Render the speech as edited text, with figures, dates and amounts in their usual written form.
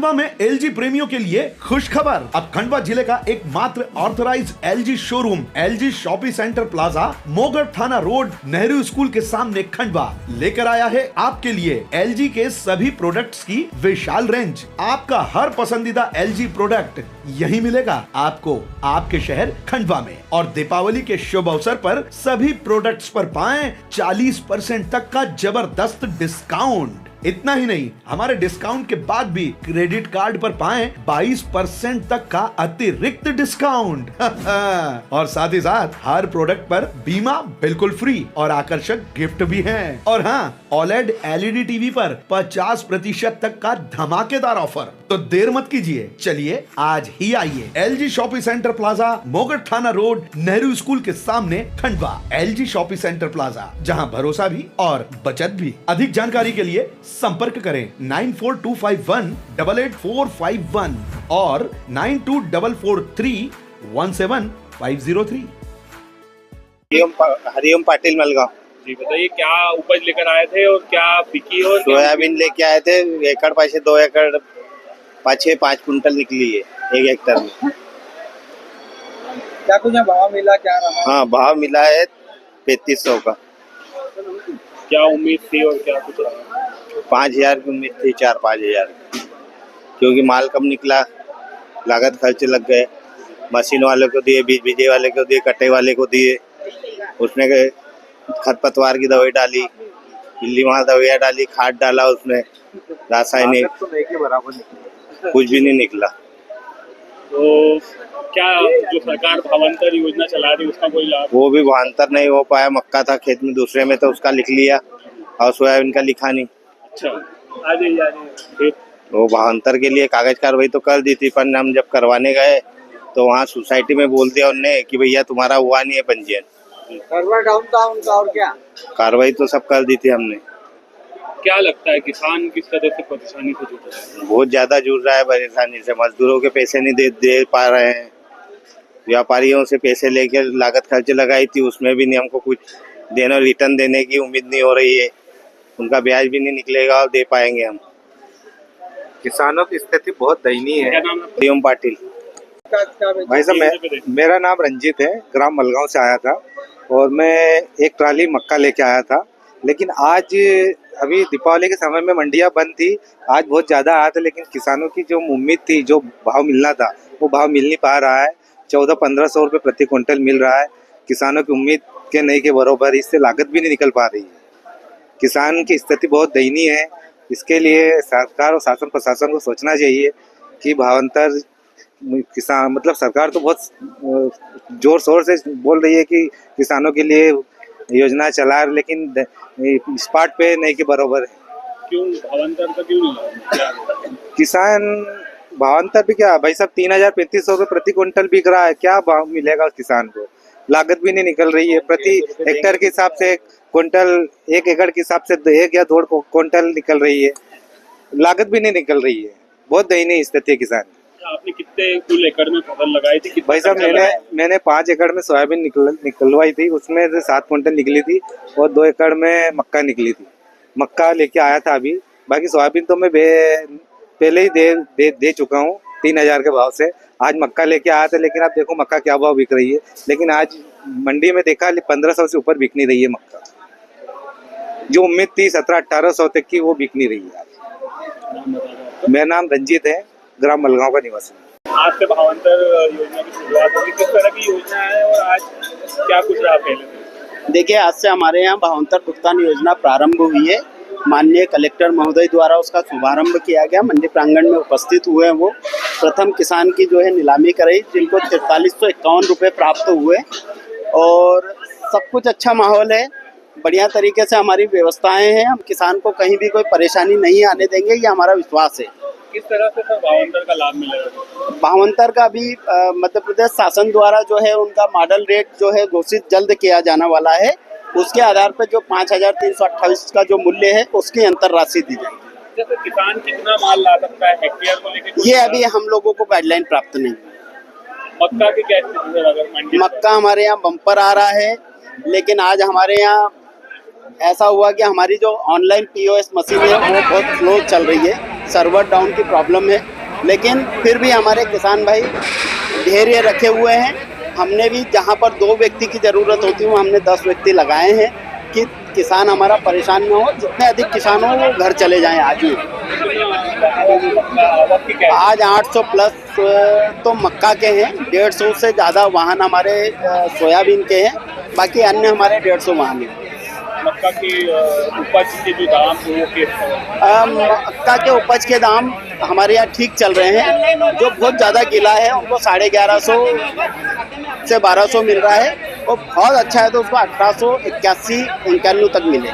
खंडवा में एलजी प्रेमियों के लिए खुश खबर। अब खंडवा जिले का एकमात्र authorised LG showroom LG shopping centre plaza, Mogarh थाना रोड, नेहरू स्कूल के सामने खंडवा लेकर आया है आपके लिए एलजी के सभी प्रोडक्ट्स की विशाल रेंज। आपका हर पसंदीदा एलजी प्रोडक्ट यही मिलेगा आपको आपके शहर खंडवा में। और दीपावली के शुभ अवसर पर सभी प्रोडक्ट्स पर पाएं 40% तक का जबरदस्त डिस्काउंट। इतना ही नहीं, हमारे डिस्काउंट के बाद भी क्रेडिट कार्ड पर पाएं 22% तक का अतिरिक्त डिस्काउंट। और साथ ही साथ हर प्रोडक्ट पर बीमा बिल्कुल फ्री और आकर्षक गिफ्ट भी हैं। और हाँ, OLED एलईडी टीवी पर 50% तक का धमाकेदार ऑफर। तो देर मत कीजिए, चलिए आज ही आइए LG shopping centre plaza, Mogarh थाना रोड, नेहरू स्कूल के सामने Khandwa. LG shopping centre plaza, जहां भरोसा भी और बचत भी। अधिक जानकारी के लिए संपर्क करें 9425188451 और 9244317503। हरिओम पाटिल मलगांव। जी बताइए, क्या उपज लेकर आए थे और क्या बिकी? और सोयाबीन लेके आए थे, एकड़ पाछे 2 एकड़ पाछे 5 कुंटल निकली है 1 हेक्टर में। क्या कुछ भाव मिला, क्या रहा? हाँ, भाव मिला है 3500 का। क्या उम्मीद थी और क्या कुछ रहा? 5000 की उम्मीद थी, 4-5 हजार, क्योंकि माल कम निकला, लागत खर्च लग गए। मशीन वाले को दिए, बीज बीजे वाले को दिए, कटे वाले को दिए, उसने खरपतवार की दवाई डाली, इल्ली मार दवाइयाँ डाली, खाद डाला, उसमें रासायनिक, तो नहीं के बराबर कुछ भी नहीं निकला। तो क्या जो सरकार भावांतर योजना चला रही उसका कोई लाभ? वो भी भावांतर नहीं हो पाया। मक्का था खेत में दूसरे में, तो उसका लिख लिया और सोयाबीन का लिखा नहीं। अच्छा, आगे फिर वो भावांतर के लिए कागज कार्रवाई तो कर दी थी, पर हम जब करवाने गए तो वहाँ सोसाइटी में बोल दिया उनने कि भैया तुम्हारा हुआ नहीं है पंजीयन। सर्वर डाउन था उनका, और क्या कार्रवाई तो सब कर दी थी हमने। क्या लगता है किसान किस तरह से परेशानी से जूझ रहा है? बहुत ज्यादा जुड़ रहा है परेशानी से। मजदूरों के पैसे नहीं दे पा रहे हैं, व्यापारियों से पैसे लेकर लागत खर्च लगाई थी, उसमें भी नहीं हमको कुछ देना, रिटर्न देने की उम्मीद नहीं हो रही है। उनका ब्याज भी नहीं निकलेगा और दे पाएंगे हम। किसानों की स्थिति बहुत दयनीय है। क्या नाम है? हरिओम पाटिल। भाई साहब, मेरा नाम रंजीत है, ग्राम मलगांव से आया था और मैं एक ट्राली मक्का लेके आया था। लेकिन आज अभी दीपावली के समय में मंडियां बंद थी, आज बहुत ज़्यादा आया था, लेकिन किसानों की जो उम्मीद थी, जो भाव मिलना था, वो भाव मिल नहीं पा रहा है। 1400-1500 रुपये प्रति क्विंटल मिल रहा है। किसानों की उम्मीद के नहीं के बराबर, इससे लागत भी नहीं निकल पा रही है। किसान की स्थिति बहुत दयनीय है। इसके लिए सरकार और शासन प्रशासन को सोचना चाहिए कि भावांतर किसान, मतलब सरकार तो बहुत जोर शोर से बोल रही है कि किसानों के लिए योजना चला, लेकिन इस पार्ट पे नहीं के बराबर है। क्यों भावांतर का क्यों नहीं? किसान भावांतर भी क्या भाई साहब, 3000-3500 रुपये प्रति क्विंटल बिक रहा है। क्या भाव मिलेगा किसान को? लागत भी नहीं निकल रही है। प्रति हेक्टर के हिसाब से क्विंटल, 1 एकड़ के हिसाब से 1 या 2 क्विंटल निकल रही है। लागत भी नहीं निकल रही है। बहुत दयनीय स्थिति है किसान। आपने कितने कुल एकड़ में फसल लगाई थी? भाई साहब, मैंने 5 एकड़ में सोयाबीन निकलवाई थी, उसमें से 7 क्विंटल निकली थी और 2 एकड़ में मक्का निकली थी। मक्का लेके आया था अभी। बाकी सोयाबीन तो मैं पहले ही दे चुका हूँ 3000 के भाव से। आज मक्का लेके आया था, लेकिन आप देखो मक्का क्या भाव बिक रही है। लेकिन आज मंडी में देखा 1500 से ऊपर बिक नहीं रही है मक्का। जो उम्मीद थी 1700-1800 तक की, वो बिक नहीं रही है आज। मेरा नाम रंजीत है, ग्राम मलगांव का निवासी। आज से भावांतर योजना की शुरुआत होगी, किस तरह की योजना है और आज क्या कुछ रहा पहले? देखिए, आज से हमारे यहाँ भावांतर भुगतान योजना प्रारंभ हुई है। माननीय कलेक्टर महोदय द्वारा उसका शुभारंभ किया गया। मंडी प्रांगण में उपस्थित हुए वो प्रथम किसान की जो है नीलामी कराई, जिनको 4351 रुपये प्राप्त हुए और सब कुछ अच्छा माहौल है। बढ़िया तरीके से हमारी व्यवस्थाएं हैं। हम किसान को कहीं भी कोई परेशानी नहीं आने देंगे, ये हमारा विश्वास है। किस तरह से सर भावांतर का लाभ मिलेगा? भावांतर का भी मध्य प्रदेश शासन द्वारा जो है उनका मॉडल रेट जो है घोषित जल्द किया जाने वाला है। उसके आधार पर जो 5328 का जो मूल्य है, उसकी अंतर राशि दी जाएगी। जैसे किसान कितना माल ला सकता है हेक्टेयर को लेकर? ये अभी हम लोगों को गाइडलाइन प्राप्त नहीं। मक्का की क्या स्थिति है अगर मंडी? मक्का हमारे यहाँ बम्पर आ रहा है, लेकिन आज हमारे यहाँ ऐसा हुआ कि हमारी जो ऑनलाइन POS मशीन है वो बहुत स्लो चल रही है। सर्वर डाउन की प्रॉब्लम है। लेकिन फिर भी हमारे किसान भाई धैर्य रखे हुए हैं। हमने भी जहाँ पर 2 व्यक्ति की ज़रूरत होती है, हमने 10 व्यक्ति लगाए हैं कि किसान हमारा परेशान न हो। जितने अधिक किसान हो वो घर चले जाएं आज ही। आज 800 प्लस तो मक्का के हैं, 150 से ज़्यादा वाहन हमारे सोयाबीन के हैं, बाकी अन्य हमारे 150 वाहन हैं। मक्का की उपज के जो दाम हैं वो मक्का के उपज के दाम हमारे यहाँ ठीक चल रहे हैं। जो बहुत ज़्यादा गीला है उनको 1150 से 1200 मिल रहा है, और बहुत अच्छा है तो उसको 1881-91 तक मिले।